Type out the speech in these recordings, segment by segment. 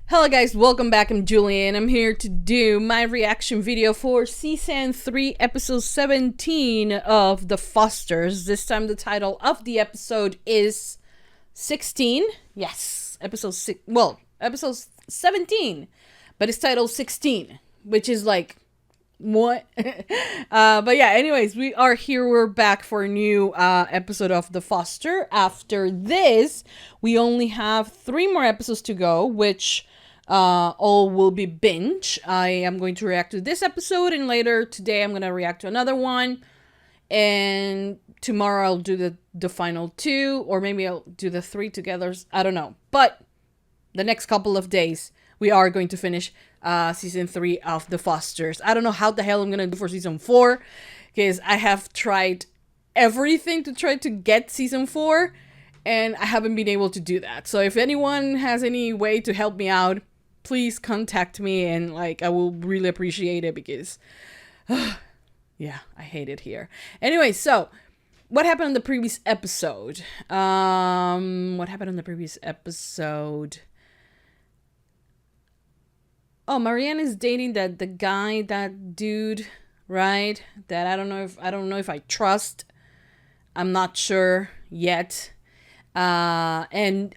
Hello guys, welcome back. I'm Julie and I'm here to do my reaction video for Season 3 Episode 17 of The Fosters. This time the title of the episode is 16. Yes, episode 17, but it's titled 16, which is like, what? But yeah, anyways, we are here. We're back for a new episode of The Foster. After this, we only have 3 more episodes to go, which all will be binge. I am going to react to this episode, and later today I'm going to react to another one, and tomorrow I'll do the final 2, or maybe I'll do the 3 together. I don't know, but the next couple of days we are going to finish season 3 of The Fosters. I don't know how the hell I'm gonna do for season 4, because I have tried everything to try to get season 4, and I haven't been able to do that. So if anyone has any way to help me out, please contact me, and like I will really appreciate it, because yeah, I hate it here. Anyway, so what happened in the previous episode? Oh, Marianne is dating that dude, right? That I don't know if I trust. I'm not sure yet. And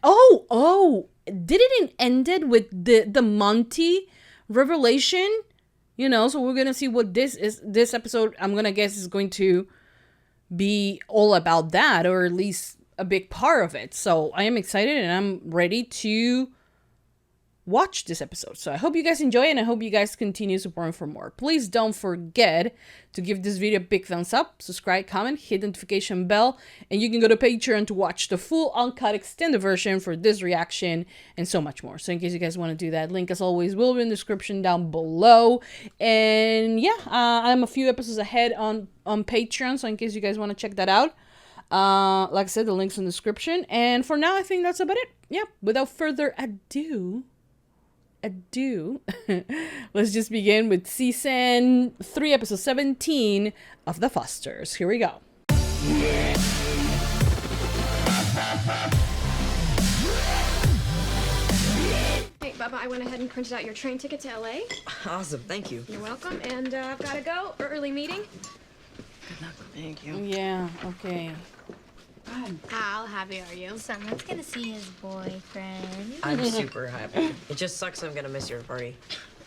did it ended with the Monty revelation? You know, so we're gonna see what this episode, I'm gonna guess, is going to be all about that, or at least a big part of it. So I am excited and I'm ready to watch this episode. So I hope you guys enjoy, and I hope you guys continue supporting for more. Please don't forget to give this video a big thumbs up, subscribe, comment, hit the notification bell, and you can go to Patreon to watch the full uncut extended version for this reaction and so much more. So in case you guys want to do that, link as always will be in the description down below. And yeah, I'm a few episodes ahead on Patreon, so in case you guys want to check that out, like I said, the link's in the description. And for now, I think that's about it. Yeah, without further ado, let's just begin with season 3 episode 17 of The Fosters. Here we go. Hey, Bubba, I went ahead and printed out your train ticket to LA. Awesome, thank you. You're welcome, and I've gotta go. Early meeting. Good luck. Thank you. Yeah, okay. How happy are you? Someone's gonna see his boyfriend. I'm super happy. It just sucks I'm gonna miss your party.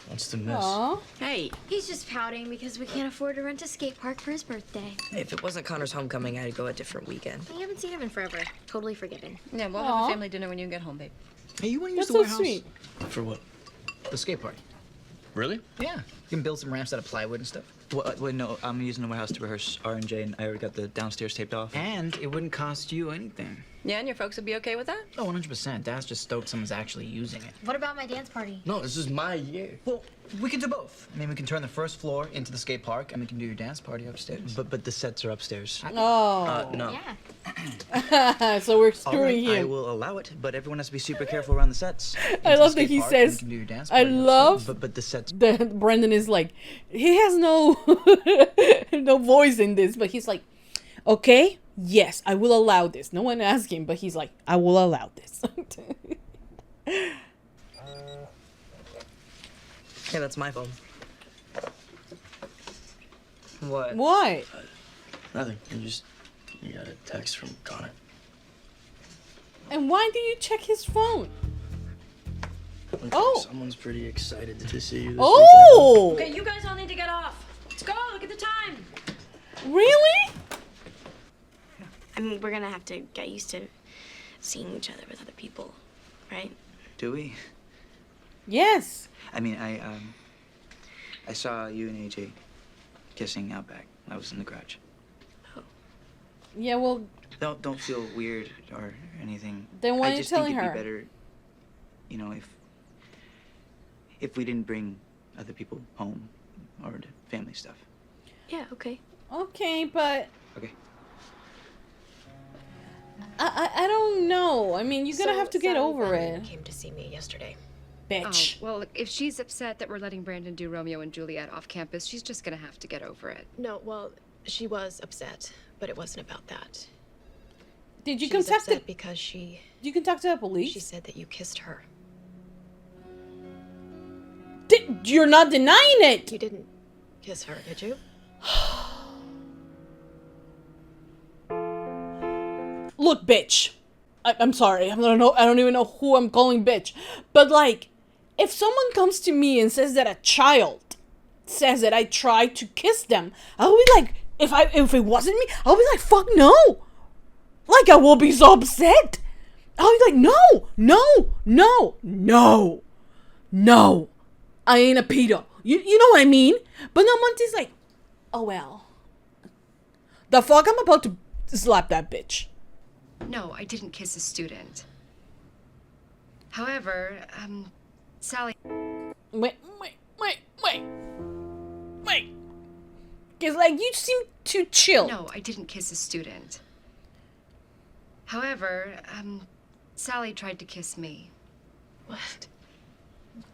What's the miss? Aww. Hey, He's just pouting because we can't afford to rent a skate park for his birthday. if it wasn't Connor's homecoming, I'd go a different weekend. I haven't seen him in forever. Totally forgiven. Yeah, we'll Aw. have a family dinner when you get home, babe. Hey, you want to use That's the so warehouse? sweet. For what? The skate park. Really? Yeah. You can build some ramps out of plywood and stuff. Wait, no, I'm using the warehouse to rehearse R&J, and I already got the downstairs taped off. And it wouldn't cost you anything. Yeah, and your folks would be okay with that? Oh, 100%. Dad's just stoked someone's actually using it. What about my dance party? No, this is my year. Well, we can do both. I mean, we can turn the first floor into the skate park, and we can do your dance party upstairs. But the sets are upstairs. Oh. No. Yeah. So we're All screwing right, I him. will allow it, but everyone has to be super careful around the sets. I love that he says, can do your dance I party love But the sets. that Brendan is like, he has no no voice in this, but he's like, okay, yes, I will allow this. No one asked him, but he's like, I will allow this. Hey, that's my phone. What? What? Nothing. You got a text from Connor. And why do you check his phone? Okay, Oh. Someone's pretty excited to see you this Oh, Okay, you guys all need to get off. Let's go, look at the time. really? I mean, we're gonna have to get used to seeing each other with other people, right? Do we? Yes. I mean, I saw you and AJ kissing out back. I was in the garage. Yeah, well, Don't feel weird or anything. then why I are you just telling think it'd her? be better, you know, if we didn't bring other people home or the family stuff. Yeah, okay. Okay, but Okay. I don't know. I mean, you're gonna have to get over it. Came to see me yesterday. Bitch. Oh, well, look, if she's upset that we're letting Brandon do Romeo and Juliet off campus, she's just gonna have to get over it. No, well, she was upset, but it wasn't about that. Did you She was contact the upset because she Did you contact the police? said that you kissed her. You're not denying it. You didn't kiss her, did you? Look, bitch. I'm sorry. I don't even know who I'm calling bitch. But like, if someone comes to me and says that a child says that I tried to kiss them, I'll be like, if it wasn't me, I'll be like, fuck no. Like, I will be so upset. I'll be like, no. I ain't a pedo. You know what I mean? But no, Monty's like, oh well. The fuck, I'm about to slap that bitch. No, I didn't kiss a student. However, Sally... Wait. Because, like, you seem too chill. No, I didn't kiss a student. However, Sally tried to kiss me. What?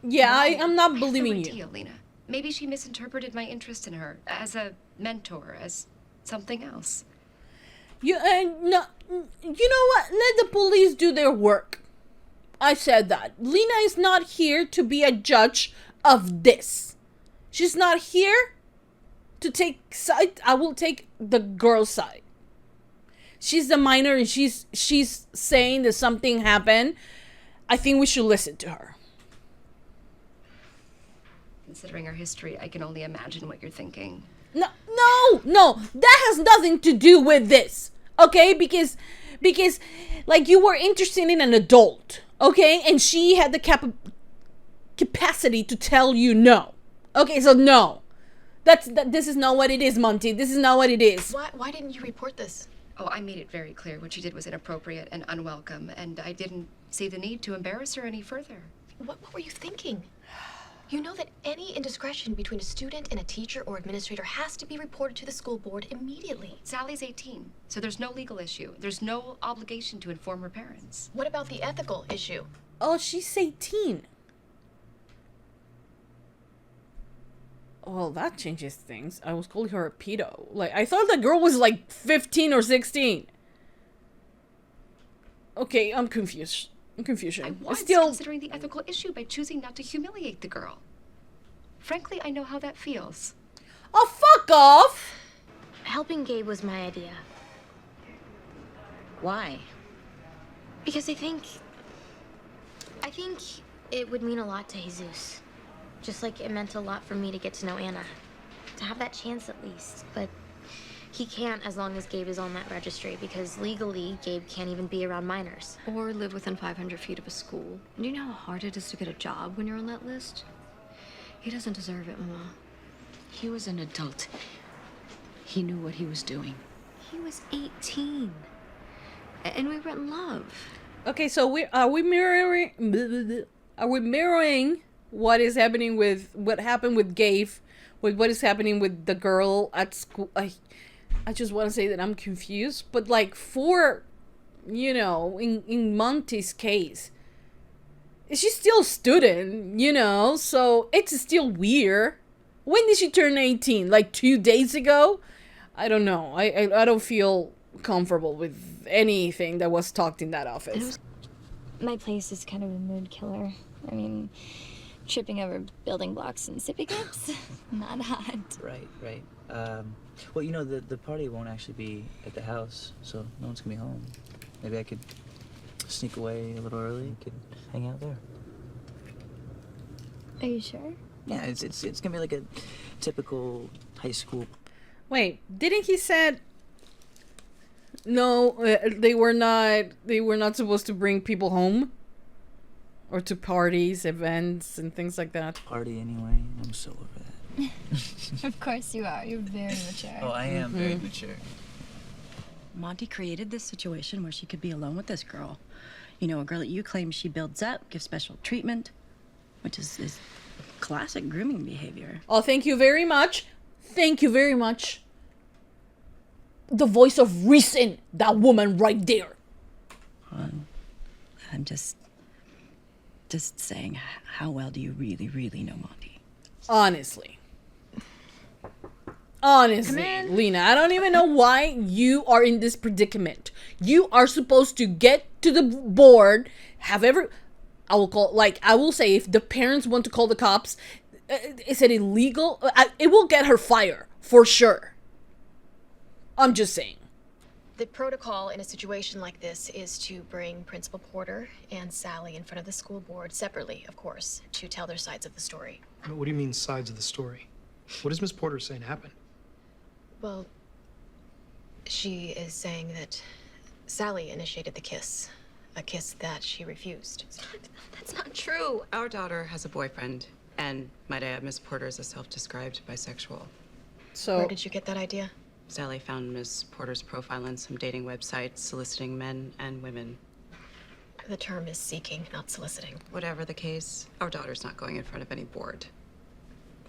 Yeah, I'm not believing I have no you. idea, Lena. Maybe she misinterpreted my interest in her as a mentor, as something else. No, you know what? Let the police do their work. I said that. Lena is not here to be a judge of this. She's not here to take side. I will take the girl's side. She's the minor and she's saying that something happened. I think we should listen to her. Considering our history, I can only imagine what you're thinking. No, that has nothing to do with this, okay? Because, like, you were interested in an adult, okay? And she had the capacity to tell you no. Okay, so no. This is not what it is, Monty. This is not what it is. Why didn't you report this? Oh, I made it very clear what she did was inappropriate and unwelcome, and I didn't see the need to embarrass her any further. What were you thinking? You know that any indiscretion between a student and a teacher or administrator has to be reported to the school board immediately. Sally's 18, so there's no legal issue. There's no obligation to inform her parents. What about the ethical issue? Oh, she's 18. Well, that changes things. I was calling her a pedo. Like, I thought the girl was like 15 or 16. Okay, I'm confused. I was considering the ethical issue by choosing not to humiliate the girl. Frankly, I know how that feels. Oh, fuck off! Helping Gabe was my idea. Why? Because I think it would mean a lot to Jesus. Just like it meant a lot for me to get to know Anna. To have that chance at least. But he can't as long as Gabe is on that registry, because legally, Gabe can't even be around minors. Or live within 500 feet of a school. Do you know how hard it is to get a job when you're on that list? He doesn't deserve it, Mama. He was an adult. He knew what he was doing. He was 18. And we were in love. Okay, so are we mirroring what is happening with what happened with Gabe, with what is happening with the girl at school? I just want to say that I'm confused, but like for, you know, in Monty's case, she's still a student, you know, so it's still weird. When did she turn 18? Like 2 days ago? I don't know. I don't feel comfortable with anything that was talked in that office. My place is kind of a mood killer. I mean, tripping over building blocks and sippy cups, not hot. Right. Well, you know, the party won't actually be at the house, so no one's gonna be home. Maybe I could sneak away a little early, could hang out there. Are you sure? Yeah, it's gonna be like a typical high school. Wait, didn't he said no? They were not supposed to bring people home, or to parties, events, and things like that. Party anyway. I'm so over that. Of course you are. You're very mature. Oh, I am very mature. Monty created this situation where she could be alone with this girl. You know, a girl that you claim she builds up, gives special treatment, which is classic grooming behavior. Oh, thank you very much. Thank you very much. The voice of reason, that woman right there. I'm just saying, how well do you really know Monty? Honestly, Lena, I don't even know why you are in this predicament. You are supposed to get to the board, I will say if the parents want to call the cops, is it illegal? It will get her fired for sure. I'm just saying. The protocol in a situation like this is to bring Principal Porter and Sally in front of the school board separately, of course, to tell their sides of the story. What do you mean, sides of the story? What is Miss Porter saying happened? Well, she is saying that Sally initiated the kiss, a kiss that she refused. That's not true. Our daughter has a boyfriend, and might I add, Miss Porter is a self-described bisexual. So, where did you get that idea? Sally found Miss Porter's profile on some dating websites soliciting men and women. The term is seeking, not soliciting. Whatever the case, our daughter's not going in front of any board.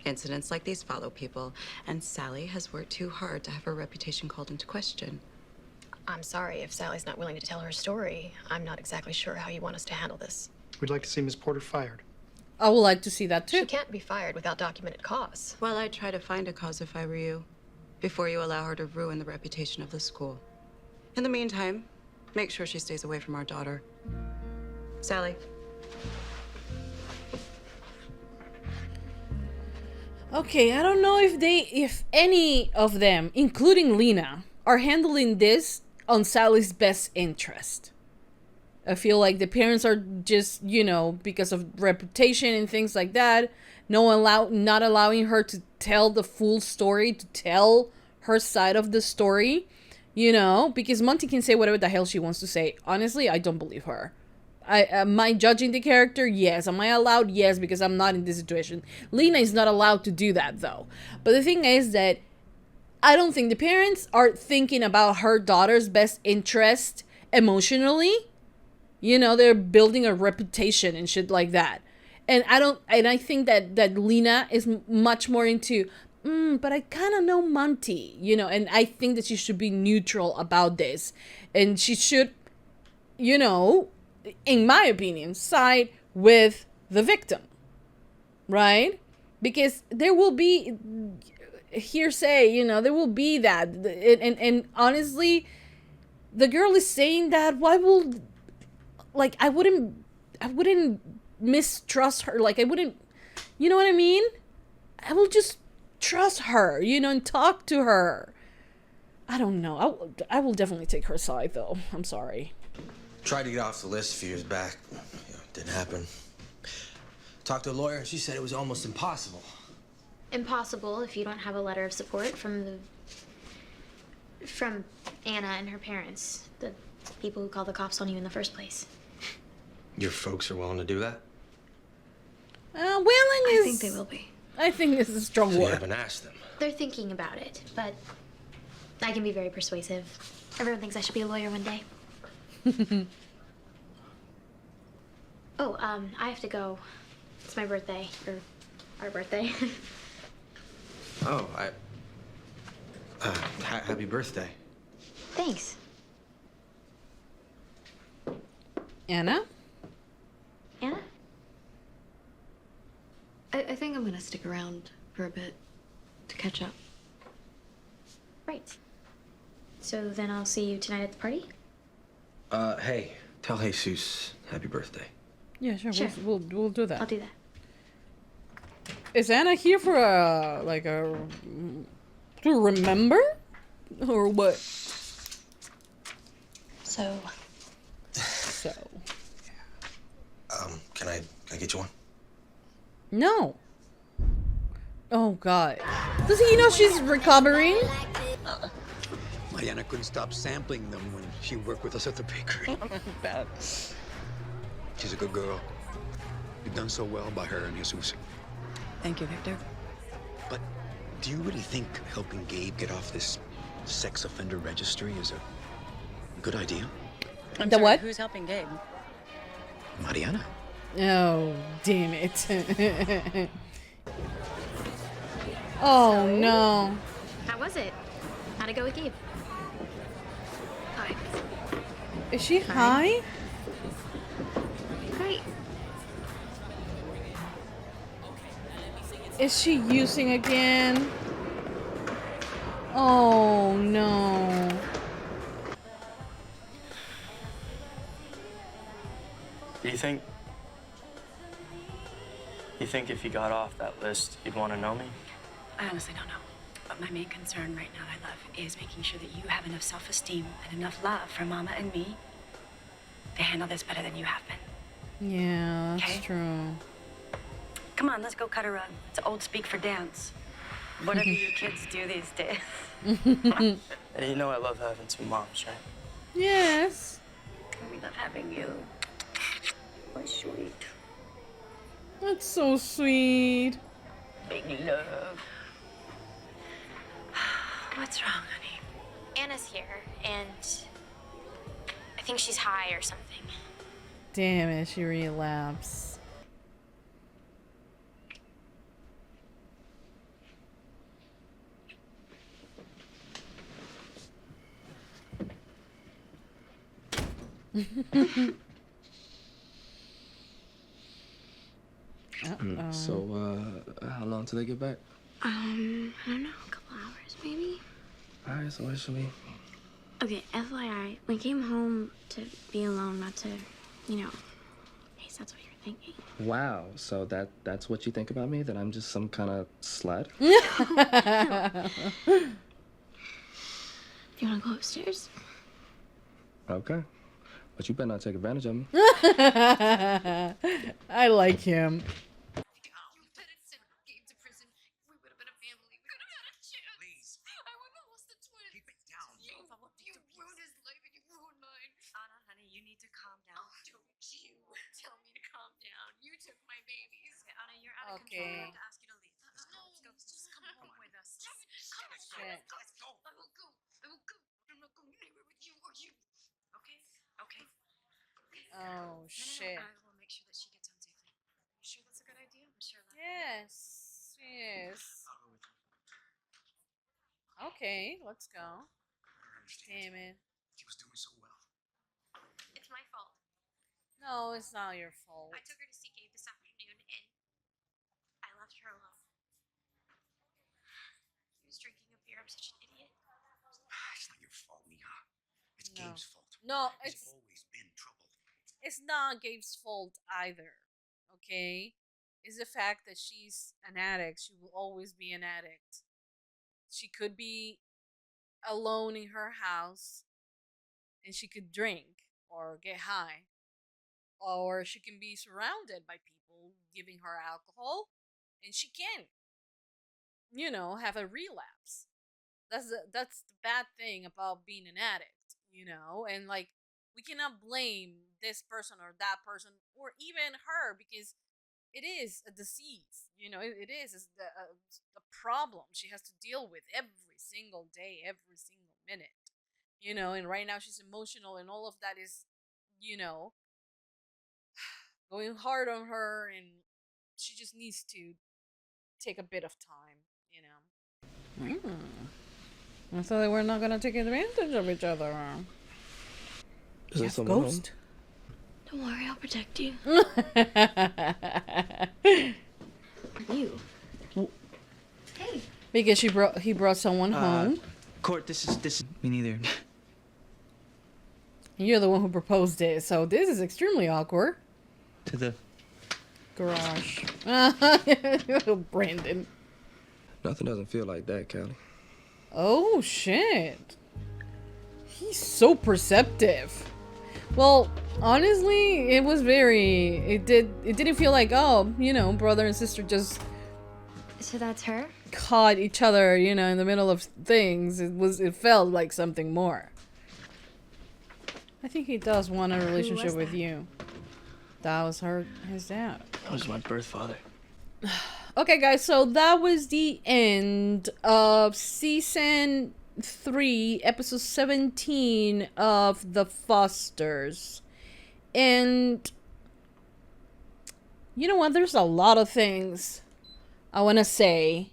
Incidents like these follow people, and Sally has worked too hard to have her reputation called into question. I'm sorry if Sally's not willing to tell her story. I'm not exactly sure how you want us to handle this. We'd like to see Miss Porter fired. I would like to see that too. She can't be fired without documented cause. Well, I'd try to find a cause if I were you, before you allow her to ruin the reputation of the school. In the meantime, make sure she stays away from our daughter. Sally. Okay, I don't know if any of them, including Lena, are handling this on Sally's best interest. I feel like the parents are just, you know, because of reputation and things like that, not allowing her to tell the full story, to tell her side of the story, you know, because Monty can say whatever the hell she wants to say. Honestly, I don't believe her. Am I judging the character? Yes. Am I allowed? Yes, because I'm not in this situation. Lena is not allowed to do that, though. But the thing is that I don't think the parents are thinking about her daughter's best interest emotionally. You know, they're building a reputation and shit like that. And I think that Lena is much more into, but I kind of know Monty, you know, and I think that she should be neutral about this. And she should, you know, in my opinion, side with the victim, right? Because there will be hearsay, you know, there will be that. And honestly, the girl is saying that, why will, like, I wouldn't mistrust her. Like, I wouldn't, you know what I mean? I will just trust her, you know, and talk to her. I don't know. I will definitely take her side, though. I'm sorry. Tried to get off the list a few years back. Didn't happen. Talked to a lawyer, and she said it was almost impossible. Impossible if you don't have a letter of support from Anna and her parents, the people who called the cops on you in the first place. Your folks are willing to do that? Willing is... I think they will be. I think this is a strong So you word. haven't asked them? They're thinking about it, but I can be very persuasive. Everyone thinks I should be a lawyer one day. Oh, I have to go. It's my birthday, or our birthday. Oh, happy birthday. Thanks. Anna? Anna? I think I'm gonna stick around for a bit to catch up. Right. So then I'll see you tonight at the party? Hey, tell Jesus happy birthday. Yeah, sure. Sure. We'll do that. I'll do that. Is Anna here for to remember? Or what? So. Can I get you one? No. Oh, God. Does he know she's recovering? Mariana couldn't stop sampling them when she worked with us at the bakery. Bad. She's a good girl. You've done so well by her and Jesus. Thank you, Victor. But do you really think helping Gabe get off this sex offender registry is a good idea? I'm The sorry, what? Who's helping Gabe? Mariana. Oh, damn it. Oh, no. How was it? How'd it go with Gabe? Hi. Is she high? Great. Is she using again? Oh, no. Do you think You think if you got off that list, you'd want to know me? I honestly don't know. But my main concern right now, I love, is making sure that you have enough self-esteem and enough love for Mama and me to handle this better than you have been. Yeah, that's true. Come on, let's go cut a rug. It's old speak for dance. Whatever you kids do these days. And you know I love having two moms, right? Yes. We love having you. Oh, sweet. That's so sweet. Big love. What's wrong, honey? Anna's here, and I think she's high or something. Damn it, she relapsed. So, how long till they get back? I don't know, a couple hours maybe? Alright, so what should we? Okay, FYI, we came home to be alone, not to, you know, in case that's what you're thinking. Wow, so that's what you think about me? That I'm just some kind of slut? Do you want to go upstairs? Okay. But you better not take advantage of me. I like him. Okay. Oh shit. I will make sure that she gets home safely. You sure that's a good idea? I'm sure. Yes. Yes. Okay, let's go. Damn it. He was doing so well. It's my fault. No, it's not your fault. I took her to see Gabe this afternoon, and I left her alone. He was drinking a beer. I'm such an idiot. It's not your fault, Mija. It's No. Gabe's fault. No, He's it's always been trouble. it's not Gabe's fault either. Okay? It's the fact that she's an addict. She will always be an addict. She could be alone in her house and she could drink or get high. Or she can be surrounded by people giving her alcohol and she can, you know, have a relapse. That's the bad thing about being an addict, you know? And like we cannot blame this person or that person or even her because it is a disease, you know. It is it's the problem she has to deal with every single day, every single minute, you know. And right now she's emotional and all of that is, you know, going hard on her, and she just needs to take a bit of time, you know. I thought they were not gonna take advantage of each other. Is there Yes, someone ghost. Don't worry, I'll protect you. You. Hey. Because he brought someone home. Court, this is me neither. You're the one who proposed it, so this is extremely awkward. To the Garage. Brandon. Nothing doesn't feel like that, Callie. Oh shit. He's so perceptive. Well, honestly, it was very it didn't feel like, oh, you know, brother and sister just So that's her? caught each other, you know, in the middle of things. It felt like something more. I think he does want a relationship with you. That was his dad. That was my birth father. Okay, guys, so that was the end of season 3, episode 17 of The Fosters. And you know what? There's a lot of things I want to say.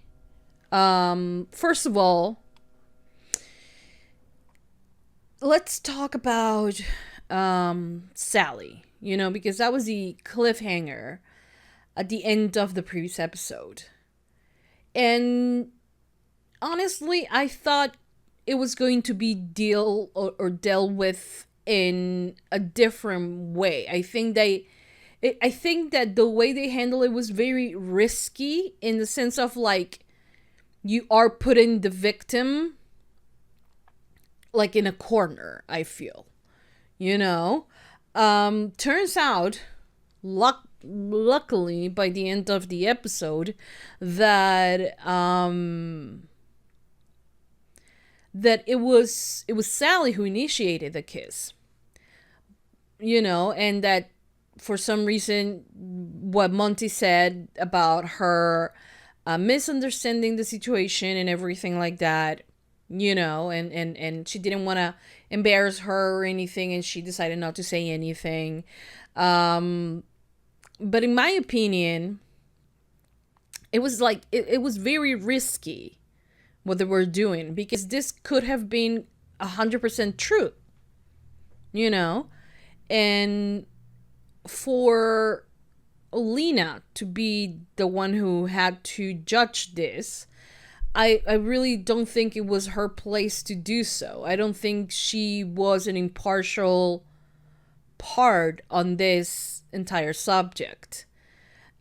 First of all, let's talk about Sally, you know, because that was the cliffhanger at the end of the previous episode. And honestly, I thought it was going to be dealt with in a different way. I think I think that the way they handled it was very risky, in the sense of like, you are putting the victim like in a corner, I feel, turns out, luckily by the end of the episode, that that it was Sally who initiated the kiss, and that for some reason, what Monty said about her misunderstanding the situation and everything like that, and she didn't want to embarrass her or anything, and she decided not to say anything. But in my opinion, it was like, it was very risky what they were doing, because this could have been 100% true, and for Lena to be the one who had to judge this, I really don't think it was her place to do so. I don't think she was an impartial part on this entire subject.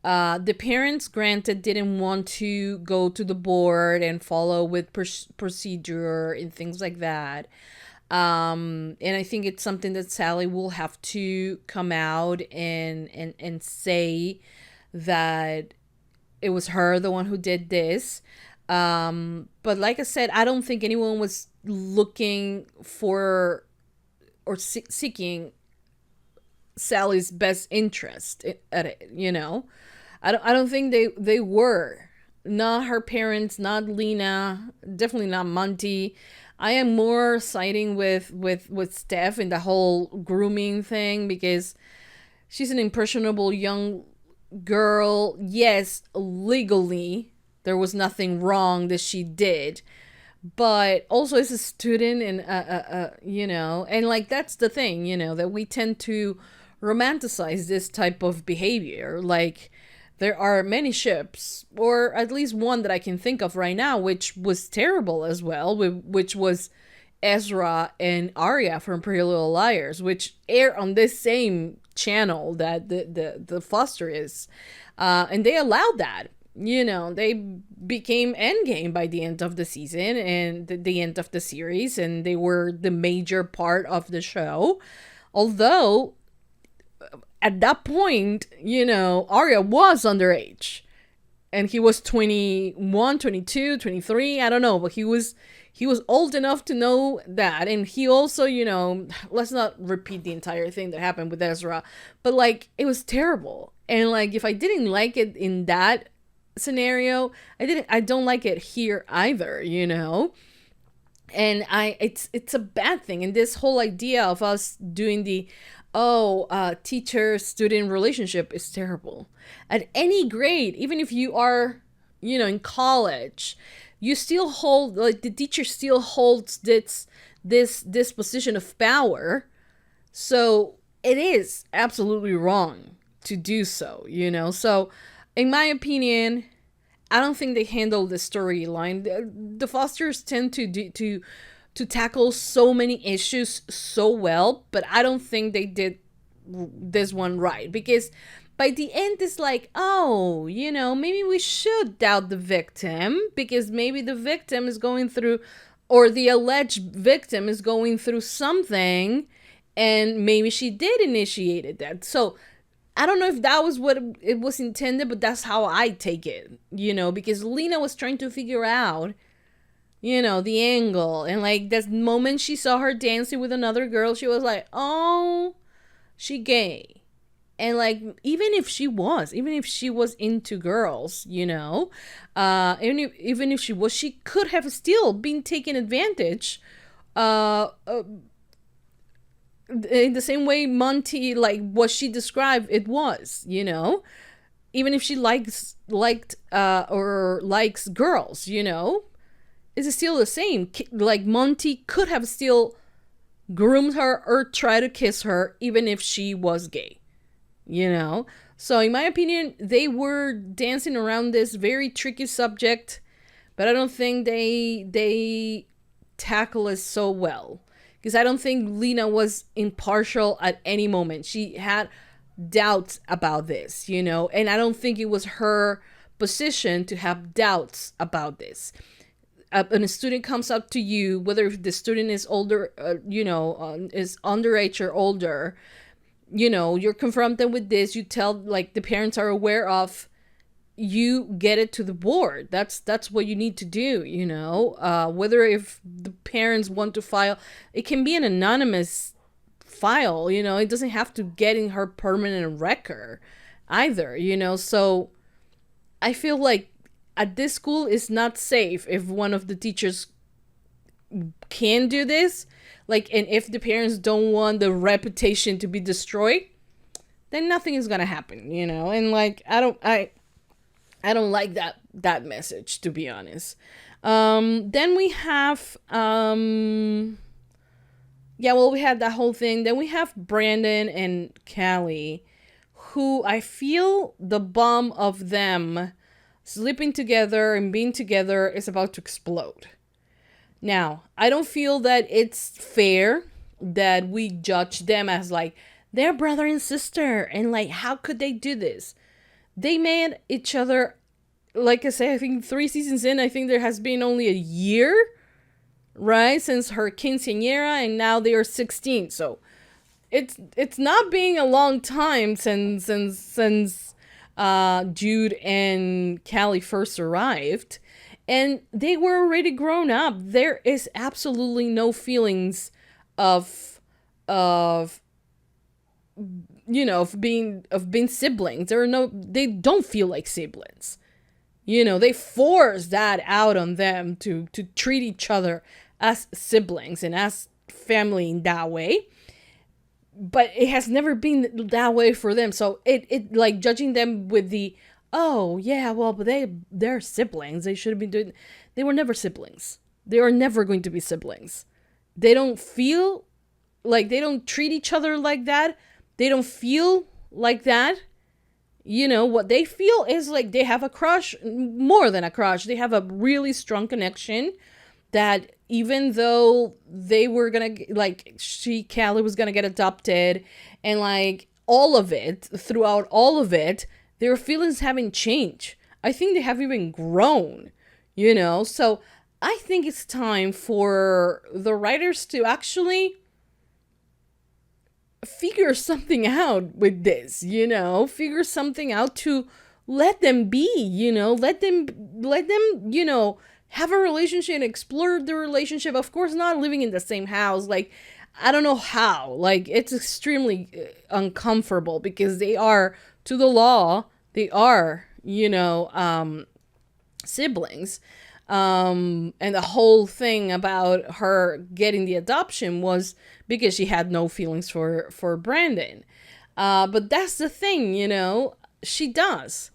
The parents, granted, didn't want to go to the board and follow with procedure and things like that. And I think it's something that Sally will have to come out and say that it was her, the one who did this. But like I said, I don't think anyone was looking for or seeking Sally's best interest at it, I don't think they were. Not her parents, not Lena, definitely not Monty. I am more siding with Steph in the whole grooming thing, because she's an impressionable young girl. Yes, legally there was nothing wrong that she did, but also as a student, and and like, that's the thing, that we tend to romanticize this type of behavior. Like, there are many ships, or at least one that I can think of right now, which was terrible as well, which was Ezra and Arya from Pretty Little Liars, which air on this same channel that the Foster is. And they allowed that. They became endgame by the end of the season and the end of the series, and they were the major part of the show. Although, at that point, Arya was underage, and he was 21, 22, 23, I don't know, but he was old enough to know that. And he also, let's not repeat the entire thing that happened with Ezra, but like, it was terrible. And like, if I didn't like it in that scenario, I don't like it here either, and it's a bad thing. And this whole idea of us doing the teacher-student relationship is terrible. At any grade, even if you are, in college, you still hold, like, the teacher still holds this position of power. So it is absolutely wrong to do so, So, in my opinion, I don't think they handled the storyline. The Fosters tend to tackle so many issues so well, but I don't think they did this one right, because by the end it's like, maybe we should doubt the victim, because maybe the victim is going through, or the alleged victim is going through something, and maybe she did initiate that. So I don't know if that was what it was intended, but that's how I take it, because Lena was trying to figure out, the angle. And like, that moment she saw her dancing with another girl, she was like, oh, she gay. And like, even if she was into girls, even if she was, she could have still been taken advantage in the same way Monty, like what she described it was, even if she liked or likes girls, it's still the same. Like, Monty could have still groomed her or tried to kiss her even if she was gay, So in my opinion, they were dancing around this very tricky subject, but I don't think they tackle it so well. Because I don't think Lena was impartial at any moment. She had doubts about this, you know, and I don't think it was her position to have doubts about this. When a student comes up to you, whether the student is older, is underage or older, you know, you're confronted with this, you tell, like, the parents are aware of, you get it to the board. That's what you need to do, you know. Whether if the parents want to file, it can be an anonymous file, you know, it doesn't have to get in her permanent record either, you know. So I feel like at this school it's not safe if one of the teachers can do this, like, and if the parents don't want the reputation to be destroyed, then nothing is gonna happen, you know. And like, I don't like that message, to be honest. Then we have we had that whole thing. Then we have Brandon and Callie, who I feel the bomb of them sleeping together and being together is about to explode. Now, I don't feel that it's fair that we judge them as like they're brother and sister and like how could they do this? They made each other, like I say, I think 3 seasons in, I think there has been only a year, right, since her quinceañera, and now they are 16. So it's not being a long time since Jude and Callie first arrived, and they were already grown up. There is absolutely no feelings of being siblings. They don't feel like siblings. You know, they force that out on them to treat each other as siblings and as family in that way. But it has never been that way for them. So it like judging them with the, oh yeah, well, but they're siblings. They should have been doing. They were never siblings. They are never going to be siblings. They don't feel like, they don't treat each other like that. They don't feel like that. You know, what they feel is like they have a crush, more than a crush. They have a really strong connection that even though they were gonna, like, Callie was gonna get adopted, and like all of it, throughout all of it, their feelings haven't changed. I think they have even grown, you know? So I think it's time for the writers to actually figure something out with this, you know, figure something out to let them be, you know, let them, you know, have a relationship, explore the relationship. Of course, not living in the same house. Like, I don't know how, like, it's extremely uncomfortable because they are, to the law, they are, you know, siblings. And the whole thing about her getting the adoption was because she had no feelings for Brandon. But that's the thing, you know, she does.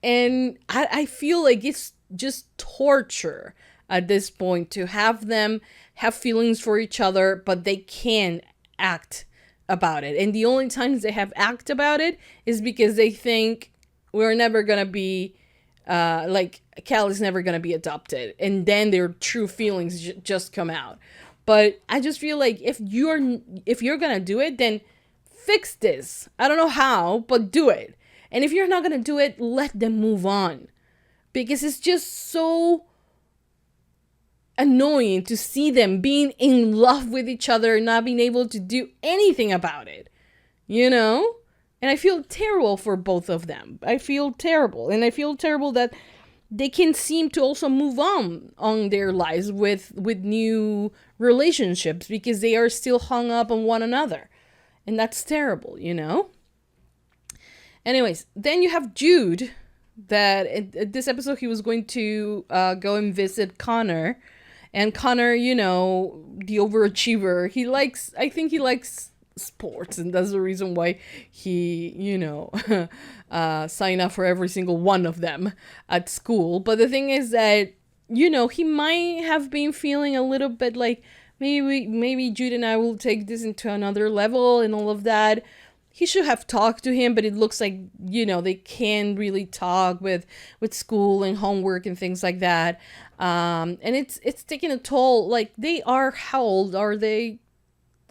And I feel like it's just torture at this point to have them have feelings for each other, but they can't act about it. And the only times they have act about it is because they think we're never going to be, like, Callie's never going to be adopted. And then their true feelings just come out. But I just feel like if you're going to do it, then fix this. I don't know how, but do it. And if you're not going to do it, let them move on. Because it's just so annoying to see them being in love with each other and not being able to do anything about it. You know? And I feel terrible for both of them. I feel terrible. And I feel terrible that they can seem to also move on their lives with new relationships because they are still hung up on one another. And that's terrible, you know? Anyways, then you have Jude, that in this episode he was going to go and visit Connor. And Connor, you know, the overachiever, I think he likes sports, and that's the reason why he, you know, signed up for every single one of them at school. But the thing is that, you know, he might have been feeling a little bit like maybe Jude and I will take this into another level and all of that. He should have talked to him, but it looks like, you know, they can't really talk with school and homework and things like that. And it's taking a toll. Like, they are, how old are they?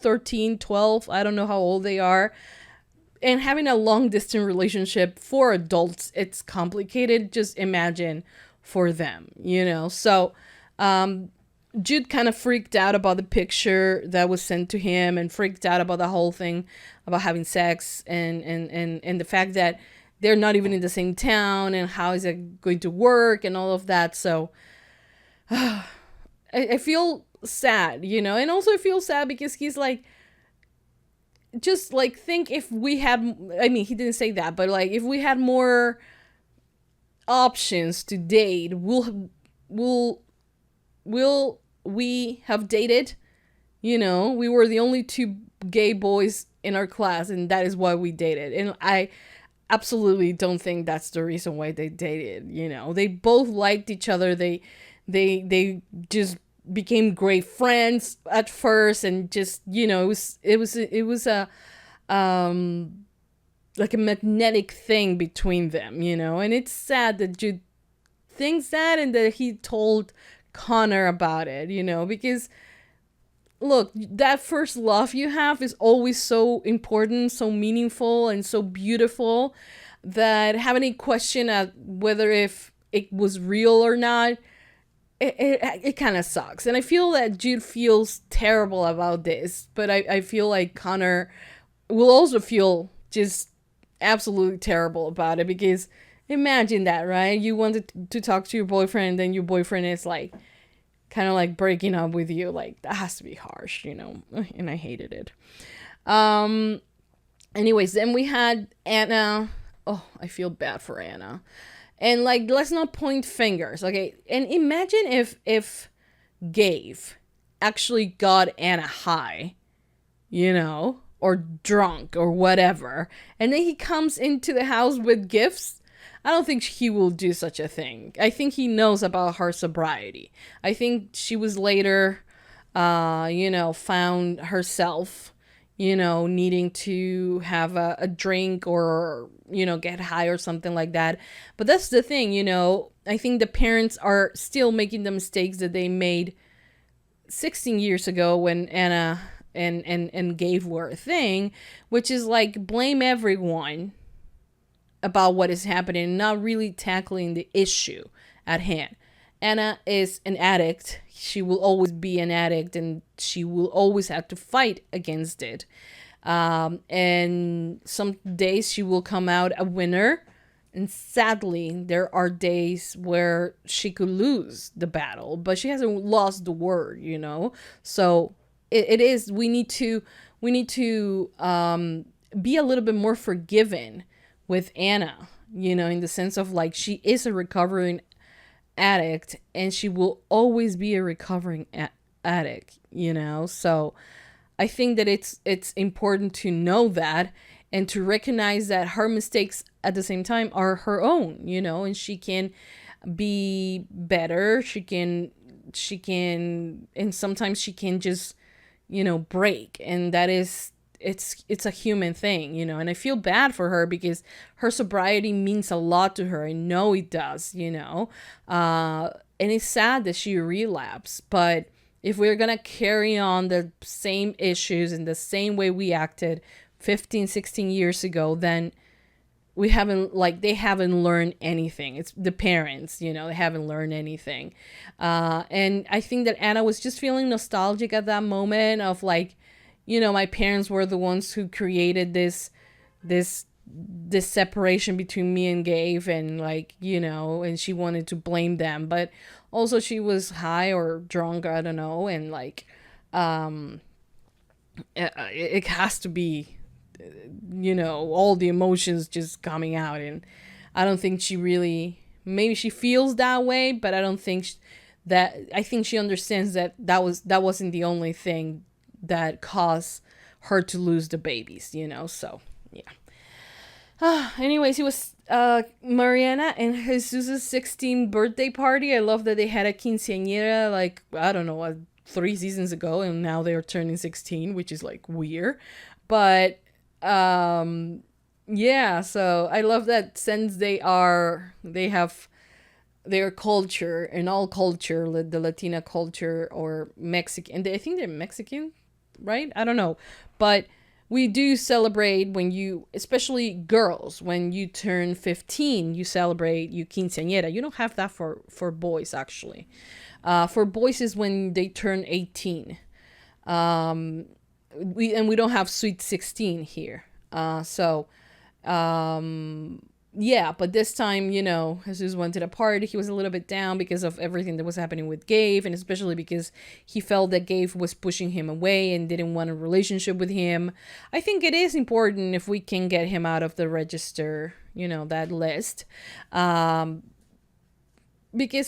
13, 12, I don't know how old they are. and having a long distance relationship for adults, it's complicated. Just imagine for them, you know? So, Jude kind of freaked out about the picture that was sent to him, and freaked out about the whole thing about having sex, and the fact that they're not even in the same town, and how is it going to work and all of that. So I feel sad, you know, and also I feel sad because he's like, just like, think if we had, I mean, he didn't say that, but like, if we had more options to date, will we have dated? You know, we were the only two gay boys in our class, and that is why we dated. And I absolutely don't think that's the reason why they dated. You know, they both liked each other. They just became great friends at first, and just, you know, it was a like a magnetic thing between them, you know. And it's sad that Jude thinks that, and that he told Connor about it, you know, because look, that first love you have is always so important, so meaningful, and so beautiful, that having a question at whether if it was real or not, it kind of sucks. And I feel that Jude feels terrible about this, but I feel like Connor will also feel just absolutely terrible about it, because imagine that, right? You wanted to talk to your boyfriend, and then your boyfriend is like kind of like breaking up with you. Like, that has to be harsh, you know. And I hated it. Anyways, then we had Anna. Oh, I feel bad for Anna. And like, let's not point fingers, okay? And imagine if Gabe actually got Anna high, you know, or drunk or whatever, and then he comes into the house with gifts. I don't think he will do such a thing. I think he knows about her sobriety. I think she was later, you know, found herself, you know, needing to have a drink, or, you know, get high or something like that. But that's the thing, you know, I think the parents are still making the mistakes that they made 16 years ago when Anna and Gabe were a thing, which is like, blame everyone about what is happening, not really tackling the issue at hand. Anna is an addict. She will always be an addict, and she will always have to fight against it. And some days she will come out a winner, and sadly, there are days where she could lose the battle, but she hasn't lost the war, you know? So it is, we need to be a little bit more forgiving with Anna, you know, in the sense of like, she is a recovering addict, and she will always be a recovering addict, you know. So I think that it's important to know that, and to recognize that her mistakes at the same time are her own, you know, and she can be better. She can, and sometimes she can just, you know, break, and that is, it's a human thing, you know. And I feel bad for her, because her sobriety means a lot to her. I know it does, you know. And it's sad that she relapsed, but if we're gonna carry on the same issues in the same way we acted 15, 16 years ago, then they haven't learned anything. It's the parents, you know, they haven't learned anything. And I think that Anna was just feeling nostalgic at that moment of like, you know, my parents were the ones who created this separation between me and Gabe, and like, you know, and she wanted to blame them, but also she was high or drunk, I don't know, and like, it has to be, you know, all the emotions just coming out. And I don't think she really, maybe she feels that way, but I don't think I think she understands that wasn't the only thing that caused her to lose the babies, you know. So yeah. Anyways, it was Mariana and Jesus' 16th birthday party. I love that they had a quinceañera, like, I don't know, 3 seasons ago, and now they are turning 16, which is like weird. But yeah, so I love that, since they have their culture, and all culture, the Latina culture, or Mexican, and I think they're Mexican, right? I don't know, but we do celebrate when you, especially girls, when you turn 15, you celebrate you quinceañera. You don't have that for boys, actually. For boys is when they turn 18. We don't have Sweet 16 here. Yeah, but this time, you know, Jesus went to the party. He was a little bit down because of everything that was happening with Gabe, and especially because he felt that Gabe was pushing him away and didn't want a relationship with him. I think it is important if we can get him out of the register, you know, that list. Because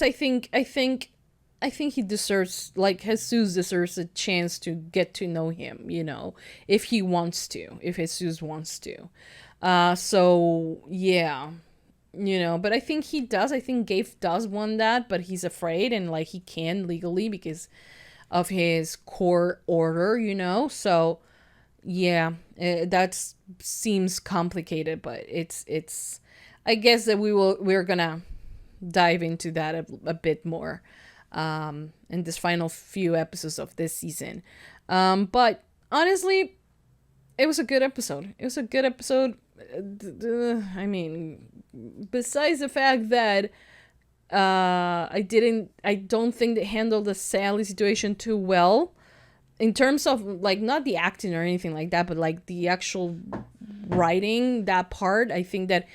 I think he deserves, like, Jesus deserves a chance to get to know him, you know, if he wants to, if Jesus wants to. So yeah, you know, but I think he does. I think Gabe does want that, but he's afraid, and like he can legally because of his court order, you know. So yeah, that seems complicated, but it's. I guess that we're gonna dive into that a bit more in this final few episodes of this season. But honestly, it was a good episode. It was a good episode. I mean, besides the fact that I don't think they handled the Sally situation too well in terms of, like, not the acting or anything like that, but like the actual writing, that part. I think that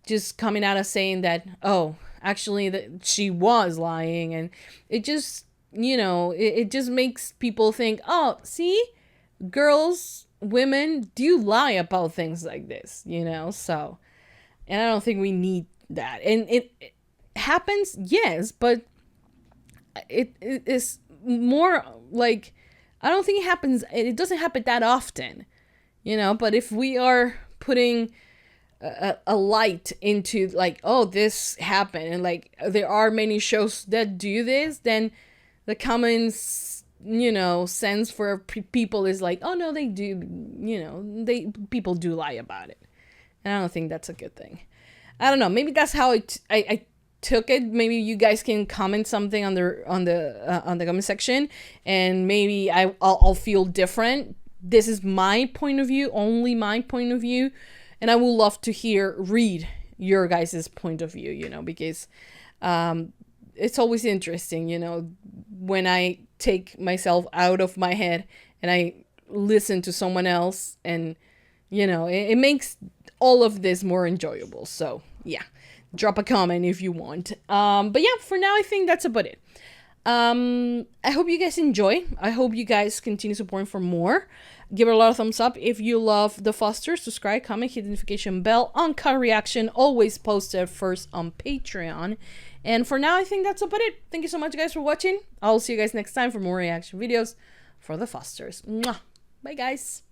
just coming out of saying that, oh, actually that she was lying, and it just, you know, it just makes people think, oh, see, women do lie about things like this, you know. So, and I don't think we need that. And it happens, yes, but it is more like, I don't think it doesn't happen that often, you know. But if we are putting a light into, like, oh, this happened, and like there are many shows that do this, then the comments, you know, sense for people is like, oh no, they do, you know, people do lie about it, and I don't think that's a good thing. I don't know, maybe that's how I took it. Maybe you guys can comment something on the comment section, and maybe I'll feel different. This is my point of view, only my point of view, and I would love to read your guys' point of view, you know, because it's always interesting, you know, when I take myself out of my head and I listen to someone else, and, you know, it makes all of this more enjoyable. So yeah, drop a comment if you want. But yeah, for now, I think that's about it. I hope you guys enjoy. I hope you guys continue supporting for more. Give it a lot of thumbs up if you love The Fosters. Subscribe, comment, hit the notification bell. Uncut reaction, always posted first on Patreon. And for now, I think that's about it. Thank you so much, guys, for watching. I'll see you guys next time for more reaction videos for The Fosters. Mwah. Bye, guys.